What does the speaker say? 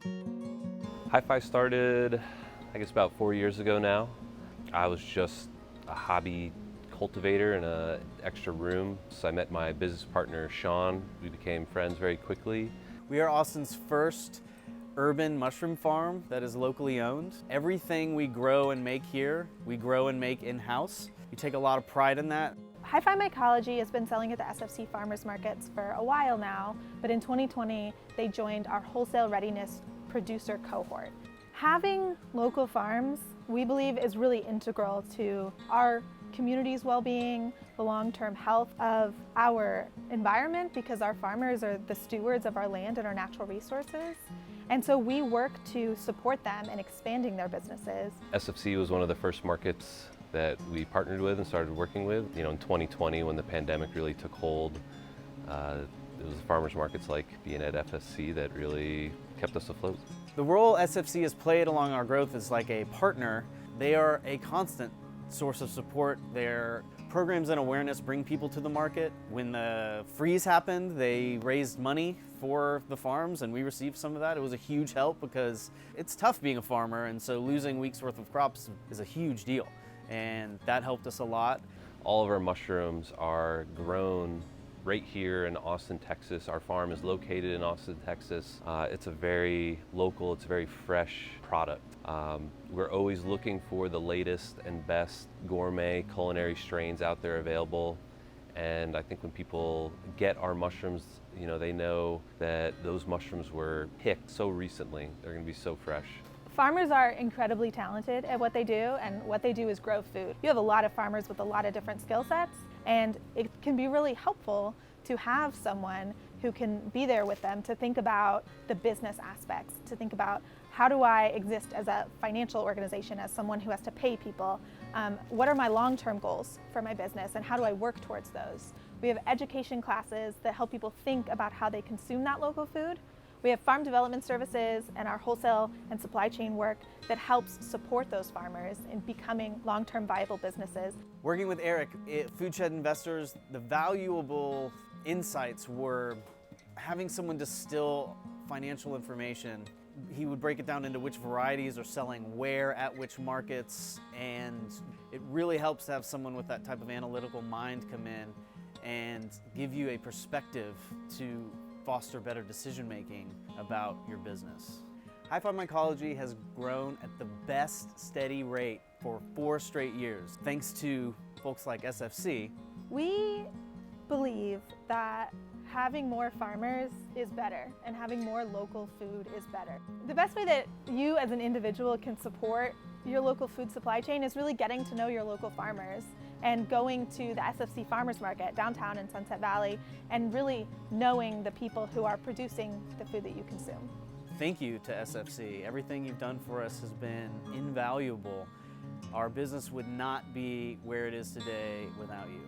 Hi-Fi started, I guess, about 4 years ago now. I was just a hobby cultivator in an extra room. So I met my business partner, Sean. We became friends very quickly. We are Austin's first urban mushroom farm that is locally owned. Everything we grow and make here, we grow and make in-house. We take a lot of pride in that. Hi-Fi Mycology has been selling at the SFC farmers markets for a while now, but in 2020 they joined our Wholesale Readiness producer cohort. Having local farms, we believe, is really integral to our community's well-being, the long-term health of our environment, because our farmers are the stewards of our land and our natural resources. And so we work to support them in expanding their businesses. SFC was one of the first markets that we partnered with and started working with. You know, in 2020, when the pandemic really took hold, it was the farmers markets like being at FSC that really kept us afloat. The role SFC has played along our growth is like a partner. They are a constant source of support. Their programs and awareness bring people to the market. When the freeze happened, they raised money for the farms and we received some of that. It was a huge help because it's tough being a farmer, and so losing weeks worth of crops is a huge deal, and that helped us a lot. All of our mushrooms are grown right here in Austin, Texas. Our farm is located in Austin, Texas. It's a very local, it's a very fresh product. We're always looking for the latest and best gourmet culinary strains out there available. And I think when people get our mushrooms, you know, they know that those mushrooms were picked so recently. They're gonna be so fresh. Farmers are incredibly talented at what they do, and what they do is grow food. You have a lot of farmers with a lot of different skill sets, and it can be really helpful to have someone who can be there with them to think about the business aspects, to think about how do I exist as a financial organization, as someone who has to pay people? What are my long-term goals for my business, and how do I work towards those? We have education classes that help people think about how they consume that local food. We have farm development services and our wholesale and supply chain work that helps support those farmers in becoming long-term viable businesses. Working with Eric at Food Shed Investors, the valuable insights were having someone distill financial information. He would break it down into which varieties are selling where at which markets, and it really helps to have someone with that type of analytical mind come in and give you a perspective to foster better decision-making about your business. Hi-Fi Mycology has grown at the best steady rate for 4 straight years, thanks to folks like SFC. We believe that having more farmers is better, and having more local food is better. The best way that you as an individual can support your local food supply chain is really getting to know your local farmers and going to the SFC Farmers Market downtown in Sunset Valley and really knowing the people who are producing the food that you consume. Thank you to SFC. Everything you've done for us has been invaluable. Our business would not be where it is today without you.